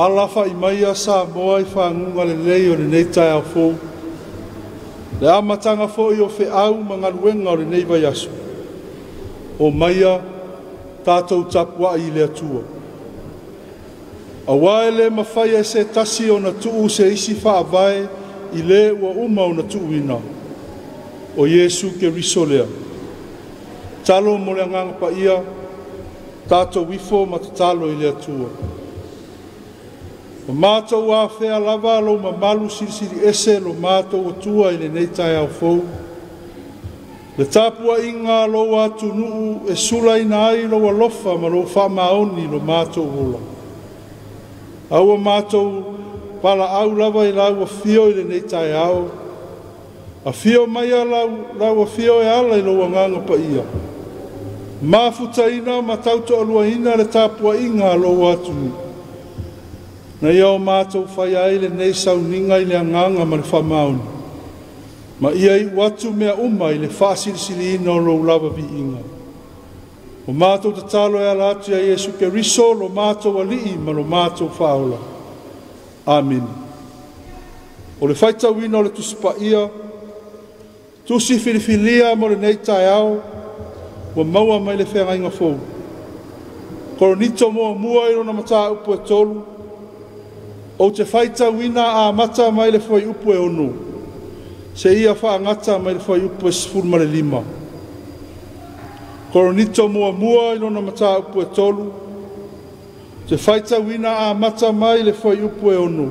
alafa I maia sa moa I whangunga le lei o le nei tai au fōu. Le amatanga fo I o fe au mangaluenga o le nei vai asu. O maia tātou tapua I le atua. A waele mawhai e se tasi o na tuu se isi whaavae I le ua uma o na tuu ina. O Yesu ke riso lea. Talo mo le anganga pa ia, tātou wifo ma te talo I le atua. O mātou a whea lava lo ma malu sirisiri ese lo mātou atua I le neitai au fou. Le tāpua inga lo atu nuu e sula ina ai lo alofa ma lo whamaoni lo mātou hola. Aua mātou pala au lava I lau a fio I le neitai au. A fio mai a lau a fio e ala I lo anganga pa ia. Mafuta ina ma tauto alua ina le tāpua inga lo atu nuu. Na iau mātou whai ai le nei sauninga I le anganga ma le whamaoni. Ma ia I watu mea uma I le whasirisiri ina o lo lava vi inga. O mātou te talo e ala atu a Yesu ke riso lo mātou alii ma lo mātou whaola. Amen. O le whaita wina o le tusipa ia, tusi filifilia mo le nei tai au, wa maua mai le whenga inga fōu. Koronito mua mua iro na mata upu e tolu, o te whaita wina a mata mai le whai upu e onu, se ia wha ngata mai le whai upu e sifurma le lima. Koronito mua mua ilo na mata upu e tolu, te whaita wina a mata mai le whai upu e onu,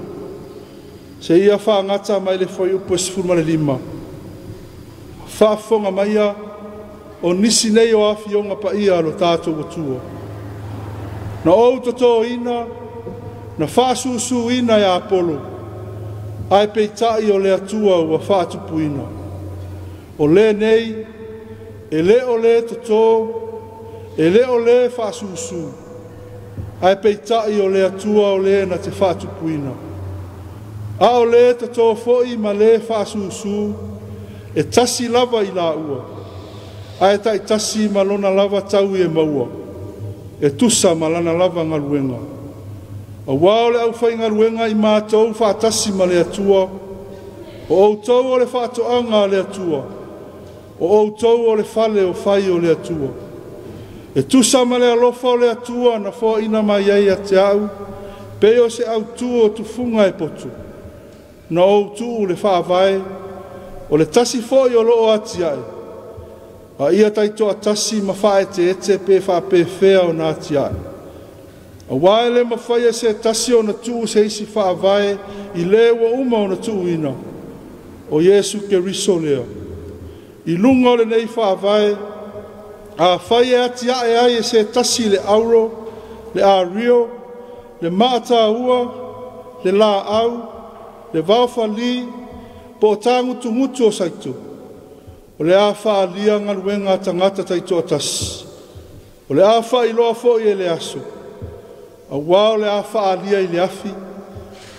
se ia wha ngata mai le whai upu e sifurma le lima. Whaafonga maia, o nisi nei o awhionga pa ia lo tātou atua. Na ou toto ina, na whaasusu ina I Apollo, ai peitai o le atua ua whaatupu ina. O le nei, e le o le toto, e le o le whaasusu, ai peitai o le atua o le na te whaatupu ina. A o le toto foi ma le whaasusu, e tasi lava I la ua. Ai tai tasi malona lava tau e maua. E tusa malana lava ngaluenga. A wao le au whai ngaluenga I mātou whaatasi ma le atua. O outou o le whaatoanga le atua. O outou o le whale o whai o le atua. E tusa ma le alofa o le atua na fo ina mai ai a te au. Peo se au tuo tu funga e potu. Na outu le whaavae. O le tasi fo I o loo ati ai. A ia taito a tasi ma whae te ete pe wha pe whea o nā ati ai. A waele ma whaia se tasi o na tuu se isi wha vai I le wa uma o na tuu ina. O Yesu ke riso lea. I lunga o le nei wha vai. A whaia ati ai ai se tasi le auro, le a rio, le maata ua, le la au, le vaufa li, po tangu tungutu o saitu. O le awha alia ngaluenga tangata taito atas. O le awha iloa fo I le aso. A wao le awha alia I le afi.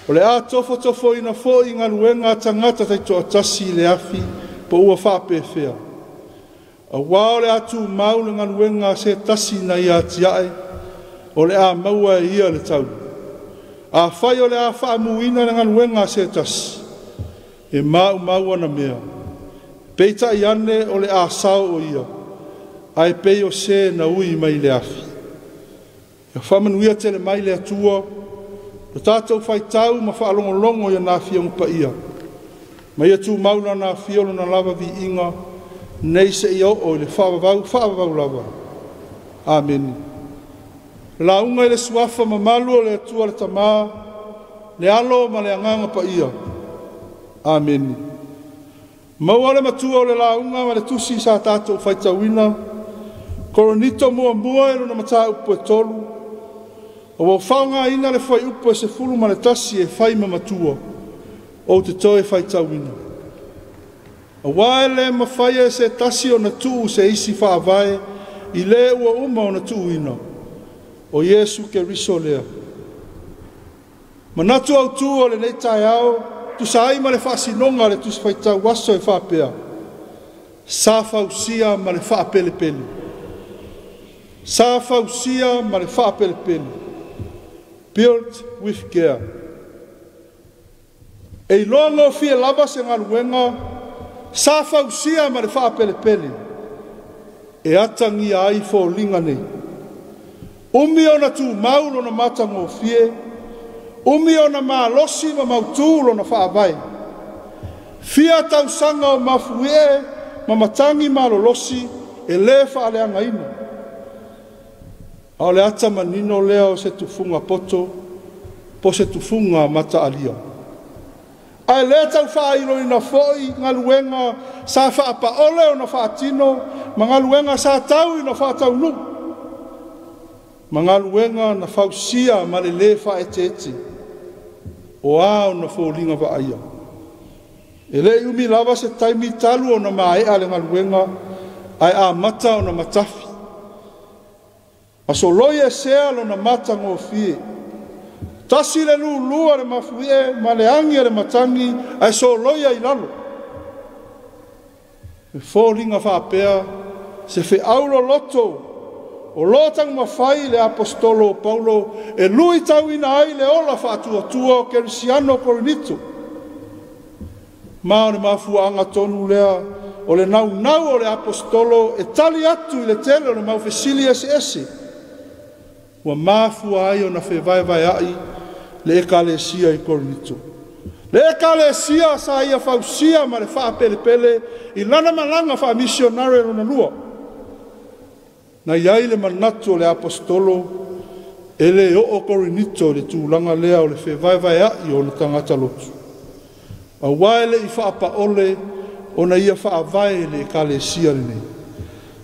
O le a tofo ina fo I ngaluenga tangata taito atasi I le afi. Po ua wha pewhea. A wao le atu mau le ngaluenga se tasi na ia tiae. O le a maua ia le tau. A whai o le a wha muina le ngaluenga se tasi. E mau ana mea. Peita I ane o le a sao o ia. Ai pei o se na ui mai le afi. E whamanuia te le mai le atua. Le tātou whai tau ma whaalongolongo ia nā fia pa ia. Mai atu mauna nā fiolo na lava vi inga. Nei se I o le whaavavau lava. Amen. La unga I le suafa ma malu o le atua le tamā. Le alo ma le anganga pa ia. Amen. Mauale matua o le launga ma le tusi sa tātou whaitawina. Koronito mua mua e runa mata upu e tolu. O wau whaunga ina le whai upu e se fulu ma le tasi e whai ma matua. O te toe whaitawina. A waele ma whaia e se tasi o na tuu se isi whaavae. I le ua uma o na tuu ina. O Yesu ke riso lea. Manatu au tuu o le nei tai au. Tu sai ma le whaasinonga le tusi whaitau waso e whaapea. Sa whausia ma le whaapelepele. Sa whausia ma le whaapelepele. built with care. E longo fia lava se ngaluenga, sa fausia ma le wha pele. E atangi ai fo linga nei. Umi ona tu maulo na matango fie, umi ona ma losi ma mautulo na wha vai. Fia tau sanga o mafuie, ma matangi ma lo losi, e le wha aleanga ina. Ao le ata manino leo se tufunga poto, po se tufunga mata alia. Ai le tau wha ilo ina foi, ngaluenga sa wha pa ole o na wha atino, ma ngaluenga sa tau ina wha tau nu. Ma ngaluenga na fausia ma le le wha ete. O ao na fōlinga wa aia. E le umi lava se taimi talu o na mae ale ngaluenga, ai a mata o na matafi. Aso loia sea lo na mata ngō fie. Tasi le lua le mafuie, ma le angi le matangi, ai so loia i lalo. E fōlinga whapea, se fe aulo loto, o lotang mawhai le apostolo Paulo, e lui tau ina ai le ola whātua o Kerisiano Korinito. Ma o le mafuanga tonu lea, o le nau o le apostolo, e tali atu i le tele o le maufesili ese. Ua mafua ai o na vai ai le ekalesia i Korinito. Le ekalesia sa ia fausia ma le wha pele i lana malanga wha misionare o na lua. Na iai le manatu o le apostolo e le o Korinito le tūlanga lea o le vai ai o le tangata lotu. A waele i wha paole o na ia wha vai le ekalesia le nei.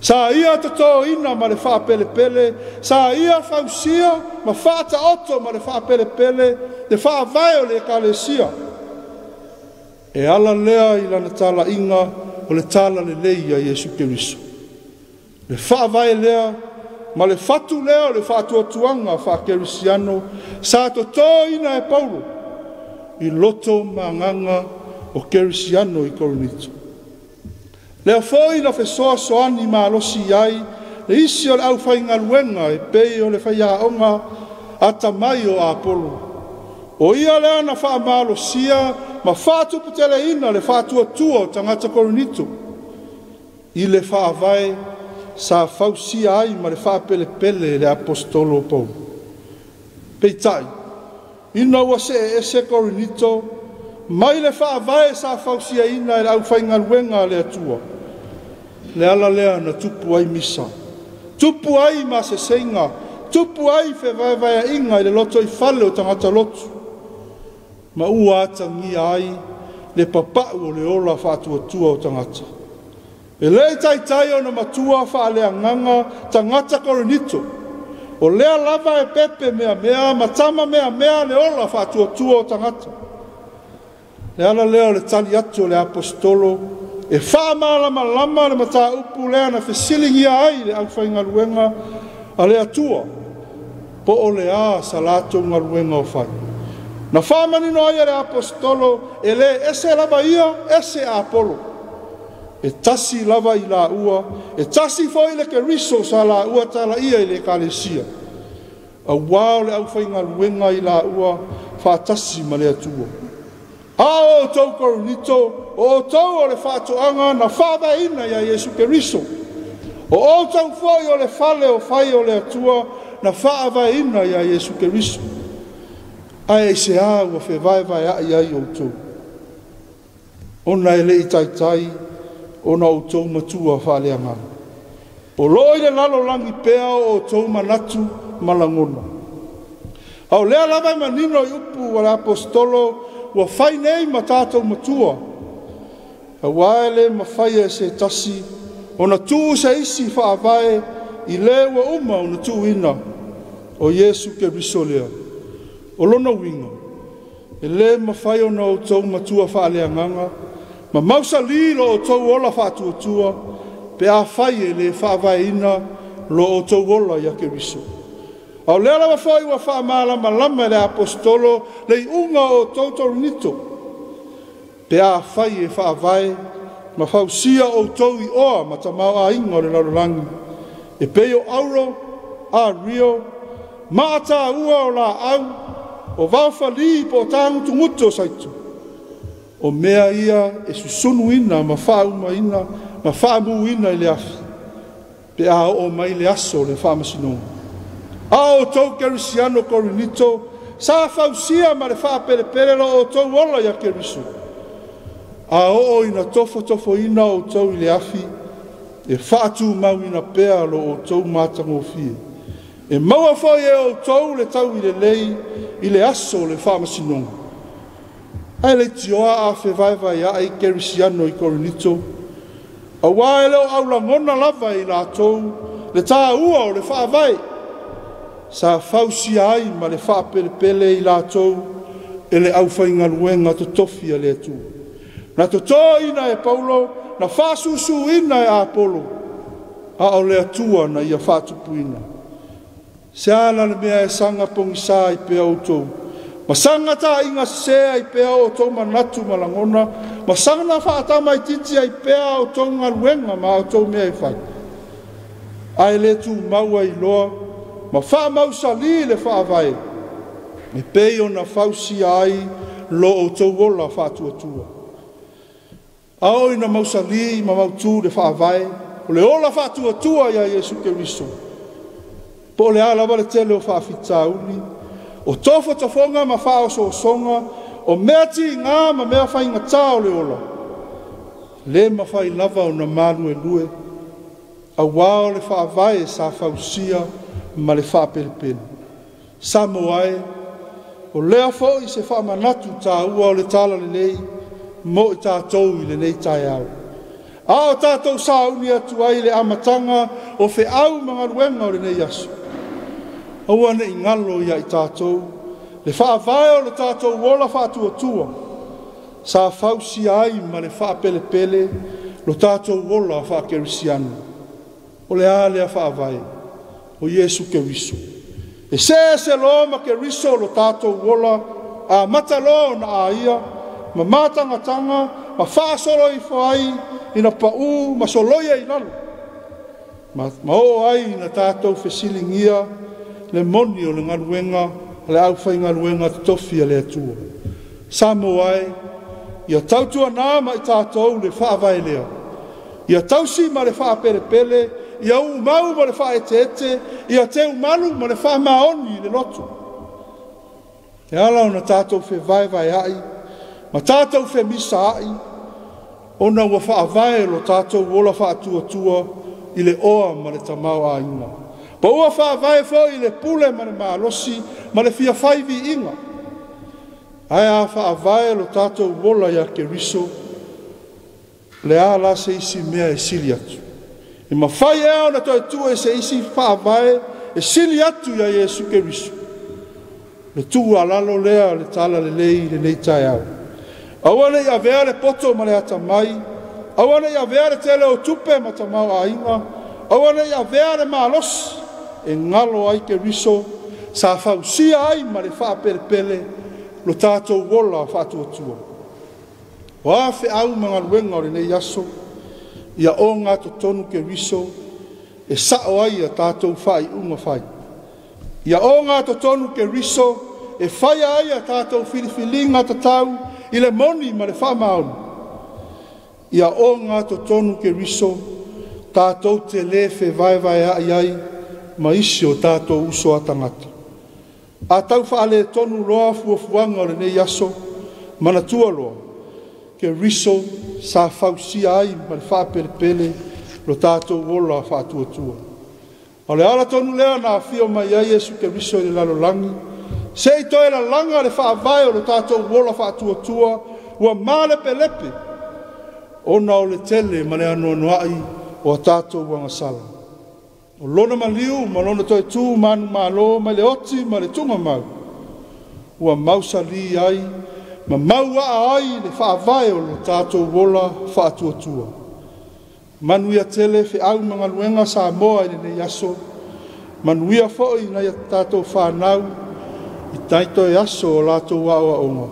Sa ia tato ina ma le wha pele, sa ia fausia ma wha ta oto ma le wha pele, le wha vai o le ekalesia. E ala lea i lana tala inga o le tala le leia Iesu Keriso. Le wha vai lea, ma le fatu lea o le wha tuatuanga wha Kerisiano, sa tato ina e Paulo, i loto manganga o Kerisiano i Korinito. Lea foi na fesoa soani ma losi ai, le isi o le au whainga luenga e pei o le whaiaonga ata mai o Apolo. O ia lea na wha ma losia, ma whātu putele ina le whātua tua o tangata Korinito. I le wha vai sa fausia ai ma le wha pele le apostolo Paulo. Peitai, ina ua se Korinito, mai le wha vai sa fausia ina e au whainga luenga le atua. Le ala lea na tupu ai misa. Tupu ai ma se seinga. Tupu ai fe vai inga i le loto i fale o tangata lotu. Ma ua atangia ai le papau o le ola whātua o tangata. E le tai o na matua wha lea nganga tangata Korinito. O lea lava e pepe mea, matama mea le ola whātua o tangata. Le ala lea le tali atu le apostolo, e wha malama le mata upu lea na fesilingi ai le au whainga luenga a le atua, po o le a sa lato ngā luenga o whai. Na wha manino ai le apostolo, e le ese lava ia, ese Apolo. E tasi lava i la ua, e tasi foi le Keriso sa la ua tala ia i le ekalesia. A wao le au whainga luenga i la ua, wha tasi ma le atua. A o tau Korinito, o tau o le whātuanga na whāwaina ia Iesu Keriso. O tau foi o le whale o whai o le atua na whāwaina ia Iesu Keriso. Ai se a ua vai ai ai o tau. Ona ele i tai, ona o tau matua whaleanga. O loi le lalo langi pea o tau manatu malangona. Au lea lava manino i upu wa le apostolo, ua whai nei ma tātou matua. A waele ma whai e se tasi, o na tū se isi whaavae, i le ua uma o na tū ina, o Iesu Keriso lea. O lona winga, e le ma whai o na o tau matua whaalea nganga, ma mausa lilo o tau ola whaatuatua, pe a whai e le whaavae ina, lo o tau ola ia Keriso. Au lea lawa whai ua wha malama le apostolo le unga o Korinito. Pe a whai e wha vai ma whausia o tau i oa ma ta mau a inga o le larolangi. E pe o auro, a rio, Maata ua o la au, o wawhali po tangu tunguto saitu. O mea ia e susunu ina, ma whauma ina, ma whaamu ina i le afi. Pe a o mai le aso le whaamasino. A o tau kerisiano korinito, sa fausia ma le whaapere pere lo o tau ola ia keriso. A o ina tofo ina o tau i le afi, e whaatu mau ina pea lo o tau mātango fie. E maua foi e o tau le tau i le lei, i le aso le whaamasino. Ai le tioa a whewaiwai a i kerisiano i korinito, a wae leo au la ngona lava i la tau, le tā ua o le whaavai, sa fausi ai ma le whaapelepele i la tau, e le au whainga luenga to tofi a le atu. Na to ina e Paulo, na whasusu ina e Apolo, a o le atua na ia whatupuina. Se ala le mea e sanga pongisa i pea o tau, ma sanga ta inga sea i pea o tau manatu malangona, ma sanga na whaatama i titi i pea o tau ngaluenga ma o tau mea i whai. Ai le tu maua i loa, ma wha mausali le whaavai, me peo na fausi ai lo o tau wola whaatuatua. Ao ina mausali ma mautu le whaavai, o le ola whaatuatua ia Jesu Keriso. Po le ala wale tele o whaafita uli, o tofo tafonga ma wha o songa, o mea ti ngā ma mea whai ngata o le ola. Le ma whai lava o na manu e lue, a wao le whaavai sa fausia ma le whaapelepele. Sa moae, o lea fo i se whaamanatu tā ua o le tala le lei, mo i tātou i le nei tai au. A o tātou sa uni atu ai le amatanga o fe au mga ruenga o le nei aso. Aua ne ingalo ia i tātou, le whaavai o le tātou wola whaatuatua, sa fausi ai ma le whaapelepele, lo tātou wola whaakerisianu. O le a lea whaavai, o Jesu Keriso. E se lo ma Keriso lo tātou wola, a matalo na a ia, ma matangatanga, ma whaasolo i whai, ina pau, ma soloia i lalo. Ma o ai na tātou whesilingia, le moni o le ngaruenga, le au whai ngaruenga tofi a le atua. Samo ai, ia tautua nāma i tātou le whaavai lea. Ia tausi ma le whaaperepele, ia umau ma le whaetete, ia te umalu ma le whaamaoni le lotu. E ala o na tātou whewaiwai ai, ma tātou whemisa ai, ona ua whaavai lo tātou wola whaatuatua i le oa ma le tamau a inga. Pa ua whaavai fo i le pule ma le maalosi, ma le fia whaivi inga. Ai a whaavai lo tātou wola ia Keriso, le a la se isi mea e sili atu. I ma whai eo na toi tua e se isi whaavai e sili atu ia Jesu Keriso. Le tu alalo lea le tala le lei le nei tai au. Awane ia vea le poto ma le ata mai, awane ia vea le tele o tupe ma tamau a inga, awane ia vea le maalosi, e ngalo ai Keriso, sa fausia ai ma le whaaperepele, lo tātou wola whaatuatua. O a whi au mga luenga o le nei aso, ia o ngā tonu Keriso, e sao ai a tātou whai unga whai. Ia o ngā tonu Keriso, e whai ai a tātou whiliwhilinga tatau, i le moni ma le whamaonu. Ia o ngā tonu Keriso, tātou te le whewaiwai ai ai, ma isi o tātou uso atangata. A tau whaale tonu loa fuafuanga o le nei aso, mana tua loa, Keriso sa fausia ai ma le whaaperepele lo tātou wola whaatuatua. O le ala tonu lea na whio mai ai Jesu Keriso i le lalolangi, se i toi la langa le whaavai o lo tātou wola whaatuatua, ua male pelepe, ona o le tele ma le anoanuai o tātou wangasala. O lona maliu, ma lona toi tū manu malo, ma le oti, ma le tunga mau. Ua mausali ai, ma maua ai le whaavai o lo tātou wola whaatuatua. Manuia tele whi au mga luenga sa moa i nei aso, manuia foi na ia tātou whanau, i taito e aso o lātou wāua onga.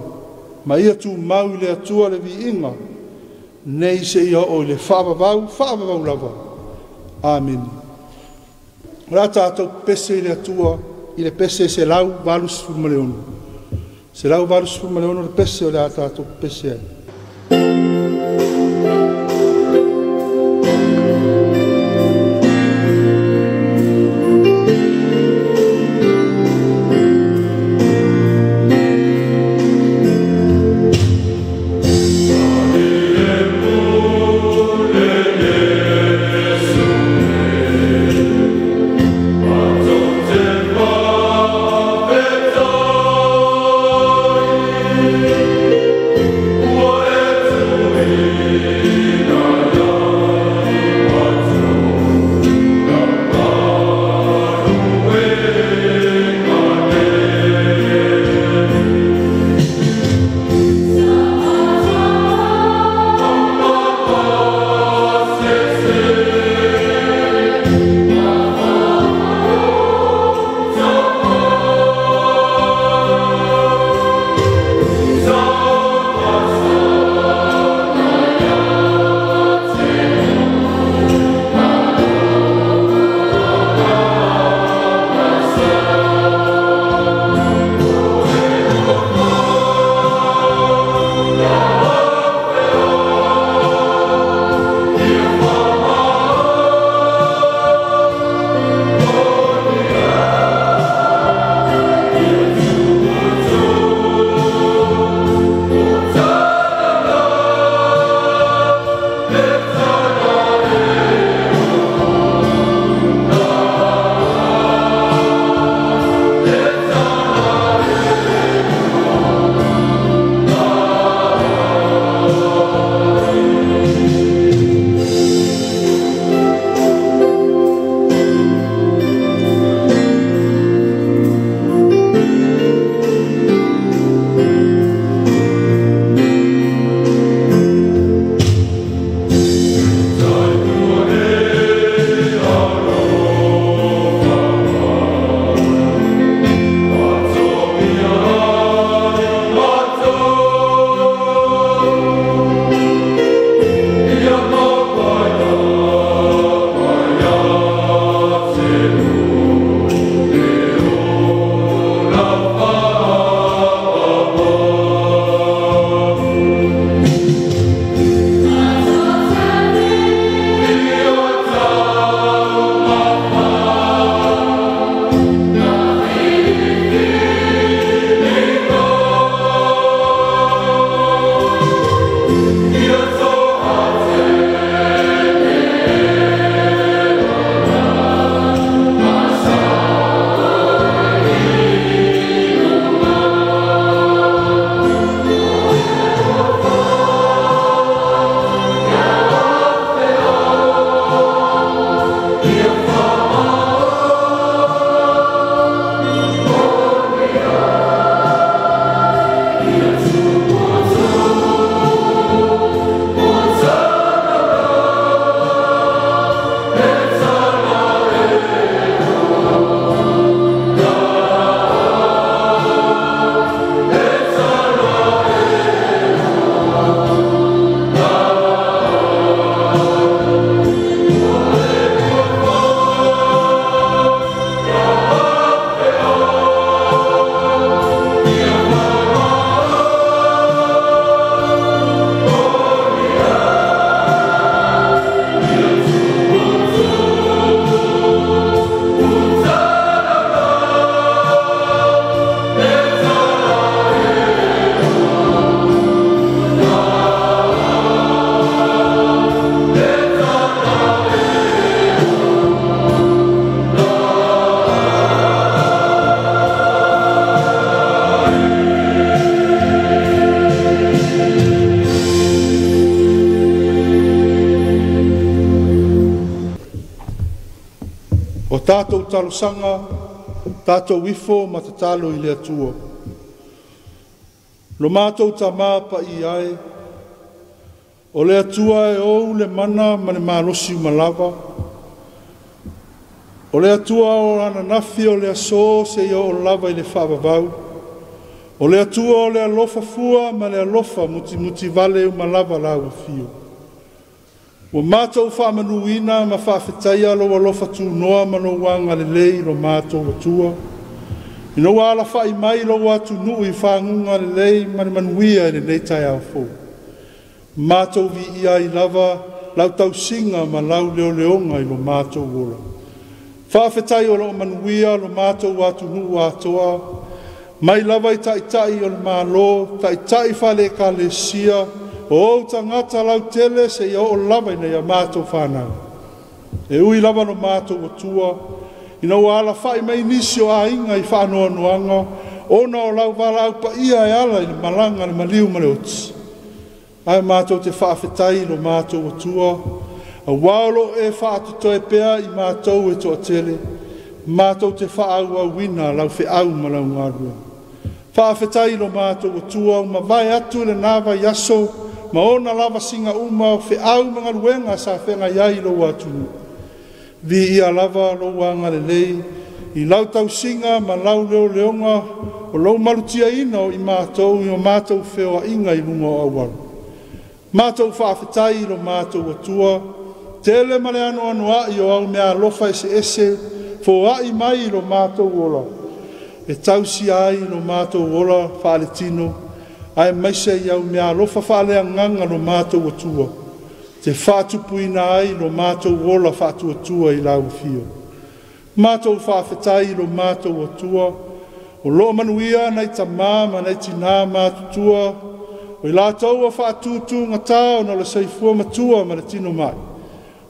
Ma ia tū mau le atua le vi inga, nei se ia o le whaavavau lava. Amen. Rā tātou pese le atua i le pese se lau valus fulmaleonu. Se lau valus fulmaleonu le pese o le atato pese ai. Tātou talosanga, tātou wifo ma te talo I le atua. Lo mātou ta māpa I ai, o le atua e ou le mana ma le mālosi umalawa. O le atua o ana nafi o le aso se I o lava I le whaavavau. O le atua o le alofa fua ma le alofa muti vale umalawa lau fio. O mātou whaamanuina ma whaafetaia lo alofa tu noa ma lo wanga le lei lo mātou atua. Ino wala fai mai lo watu nui whangunga le lei mani manuia le nei tai au fō. Mātou vi ia I lava lau tau singa ma lau leo leonga I lo mātou wola. Whawhetai o lo manuia lo mātou watu nuu atoa. Mai lava I tai o le mālo, tai whale ka le sia, o tangata lau tele se ia o lava ina ia mātou whanau. E ui lava no mātou o tua, ina wala whai mai nisi o a inga I whanoa noanga, ona o lau wala au pa ia e ala I le malanga le maliu male oti. Ai mātou te whawhetai lo mātou o tua, a walo e whaatuto e pea I mātou e toa tele, mātou te whaau au wina lau whi au malau ngarua. Whawhetai lo mātou o tua, ma vai atu le nawa yaso, ma ona lava singa uma o whi au mga ruenga sa whenga iai lo atunu. Vi ia lava lo wanga le lei, I lau tau singa ma lau leo leonga, o lau malutia ina o I mātou, I o mātou whewa inga I lunga o awaru. Mātou whawhetai lo mātou o tua, tele male anu ai o au mea lofa ese, fo ai mai lo mātou ola. E tausi ai lo mātou ola whaale tino, ai maise I au mea lofa whaale anganga lo mātou o tua. Te whātupuina ai lo mātou ola whātu o tua I lau fio. Mātou whawhetai lo mātou o tua, o lo manuia nei ta māma nei tina mātutua, o I lātou a whātutu ngatao na le saifua matua ma le tino mai.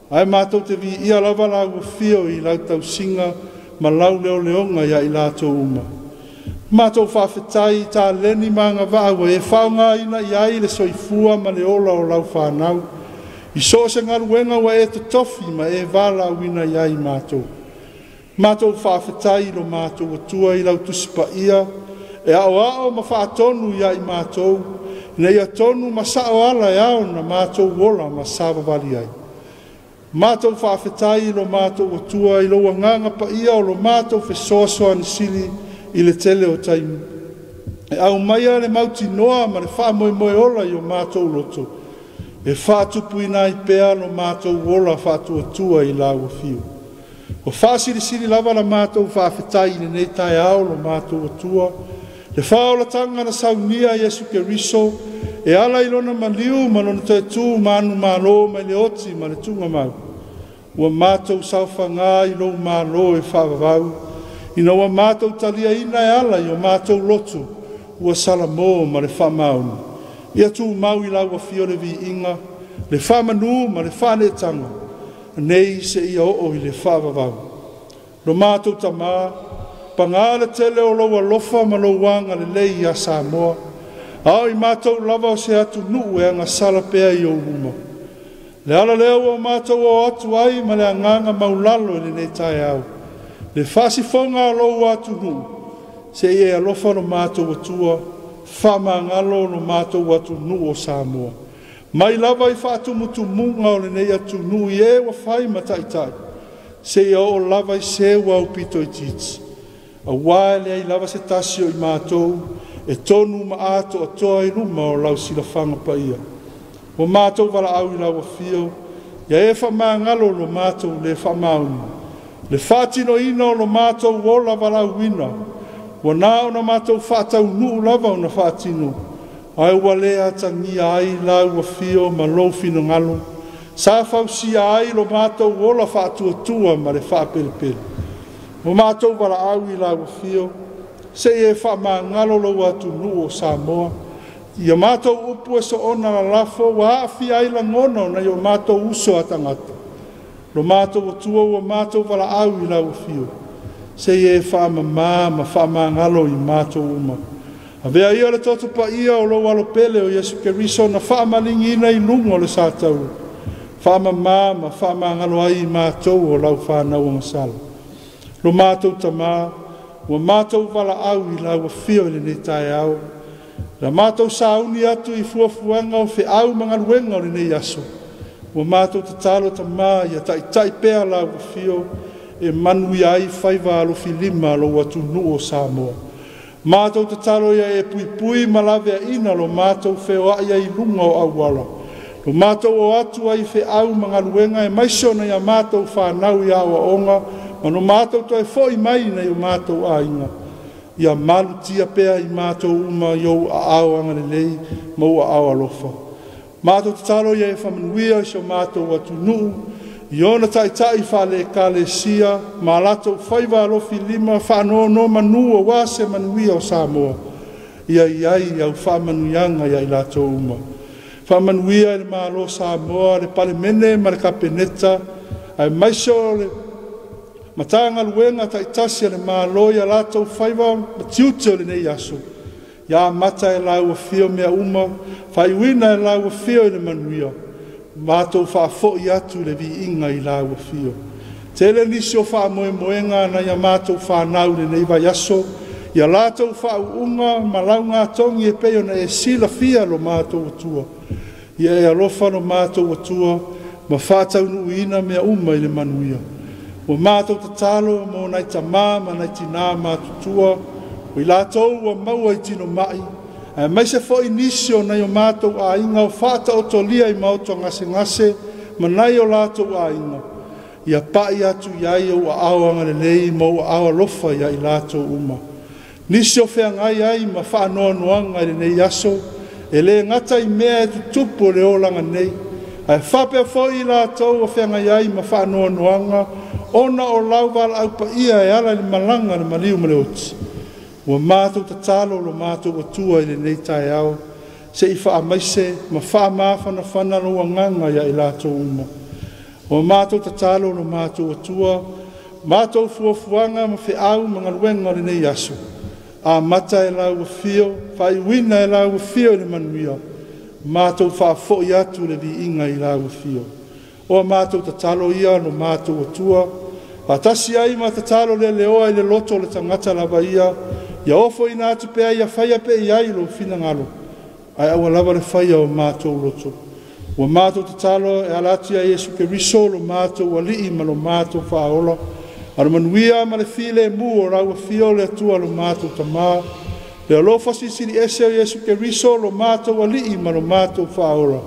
Ai mātou te vi ia lava lau fio I lau tau singa, ma lau leo leonga ia I lātou uma. Mātou whawhetai tā leni manga vāua e whaunga ina iai le soifua ma le ola o lau whanau. I so se ngaruenga wa e te tofi ma e wala wina iai mātou. Mātou whawhetai lo mātou o tua I lau tusipa ia, e ao ma whaatonu iai mātou, nei a tonu ma sao ala e ao na mātou wola ma sawa wali ai. Mātou whawhetai lo mātou o tua I lo nganga pa ia o lo mātou whesoasoa ni sili I le tele o taimu. E au maia le mauti noa ma le wha moe ola I o mātou loto. E whātupu ina I pea lo mātou ola whātu o tua I la ua fio. O whāsiri lava la mātou whawhetai le nei tai ao lo mātou o tua. Le whaola tanga na saunia Yesu ke riso, e ala ilona maliu malona te tu manu malo mai le oti ma le tunga mau. Ua mātou sauwhanga I lo malo e whawawau, ina ua mātou talia ina e ala I o mātou lotu, ua salamo ma le whamaunu. Ia tu mau I laua fio le vi inga, le whamanu ma le whane tanga, nei se ia o I le whawawau. Lo mātou tamā, pangale tele o loa lofa ma lo wanga le lei a Samoa. Ao I mātou lava o se atu nuu e anga sala pea I o uma. Le ala leo o mātou o atu ai ma le anganga maulalo le nei tai au. Le whasi fonga o lo atu nuu. Se e alofa no mātou o tua, whama ngalo no mātou atu nuu o Samoa. Mai lava I whatu mutu munga o le nei atu nuu I e wa whai ma tai. Se e o lava I se wa upito I titi. A wale ai lava se tasio I mātou, e tonu ma ato a toa I ruma o lau sila whanga pa ia. O mātou wala au I lau a fio, ia e wha ngalo lo mātou le wha maunu. Le whātino ina o lo mātou wola wala wina, wa nā o na mātou whātau nuu lava o na whātino. Ai wale a tangia ai lau a fio ma lo fino ngalo, sa whausia ai lo mātou wola whātua tua ma le whāpelepele. O mātou wala au I lau fio, se e wha ngalo lo atu nuu o Samoa. Ia mātou upu e so ona la lafo, wa haafi ai la ngono na I o mātou uso atangata. Lo mātou o tua o mātou wala au I lau fio, se e wha ma wha ngalo I mātou uma. A vea ia le toto pa ia o lo walo pele o Yesu ke riso na wha malingi ina I lungo le sātau. Wha ma wha ngalo ai I mātou o lau whanau o ngasala. Lo mātou tamā, ua mātou wala au I lau a fio I le nei tai au. La mātou sauni atu I fuafuanga o whi au mga luenga o le nei aso. Ua mātou te talo tamā ia tai pea lau a fio e manui ai whaiva alo filima lo atu nuu o Samoa. Mātou te talo ia e pui ma lawe ina lo mātou wheo ia I lunga o awala. Lo mātou o atu ai whi au mga luenga e maisona ia mātou whanau I awa onga, ma no mātou toi foi mai nei o mātou a inga. ia malutia pea I mātou uma iou a au anga lelei mau a au alofa. Mātou tatalo ia e whamanuia I so mātou atu nuu, Iona tai whale kalesia, ma lato whaiva alofi lima, whanono manua wase manuia o Samoa. Ia iai au whamanuianga ia I lato uma. Whamanuia le malo Samoa, le pale mene ma le kapeneta, ai maiso le matanga luenga taitasia le malo ia lato whaiva matiuta le nei aso. Ia mata e lau a fio mea uma, whaiwina e lau a fio le manuia. Mātou whaafoi atu le vi inga I lau fio. Tele nisi o wha moe moenga na ia mātou whanau le nei vai aso. Ia lātou whaunga ma lau ngā tongi e peo na e sila fia lo mātou atua. Ia e alofa no mātou atua ma whātau nuina mea uma I le manuia. O mātou tatalo mo nai tamā ma nai tina mātutua. O I lātou wa maua I tino mai. Mai se foi inisio na yo mātou a inga o whata o tolia I mauto ngase manai o lātou a inga. Ia pai atu iai o awanga le lei mo awa lofa ia I lātou uma. Nisio whea ngai ai ma whaanoa noanga le nei aso, e le ngata I mea tu tupo le olanga nei. Ai whapea foi I lātou o whea ngai ai ma whaanoa noanga, ona o lauwala au pa ia e ala le malanga le maliu male oti. Wa mātou tatalo lo mātou atua I le nei tae au, se I wha amaise ma wha mawhana whana lo nganga ia I lātou uma. Wa mātou tatalo lo mātou atua, mātou fuafuanga ma whi au mga luenga le nei aso. A mata e lau fio, whai wina e lau fio le manuia, mātou wha fōi atu le vi inga I lau fio. O mātou tatalo ia lo mātou atua, a tasi ai ma tatalo le leoa I le loto le tangata lava ia, ia ofo I nātu pea ia whaia pe iai lo fina ngalo. Ai awa lava le whaia o mātou loto. Wa mātou tatalo e alatia Jesu ke riso lo mātou wa lii ma lo mātou whaola. Ara manuia ma le file mu o rau fio le atua lo mātou tamā. Le alofa sisiri ese o Jesu ke riso lo mātou wa lii ma lo mātou whaola.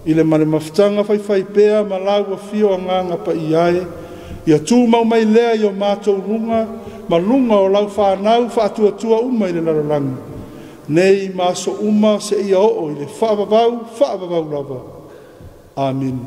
I le mane mafutanga whai pea ma lau fio a nganga pa iai. Ia tū mau mai lea I o mātou runga, ma lunga o lau whanau whaatua uma I le laralangi. Nei maso uma se ia o I le whaavavau lava. Amen.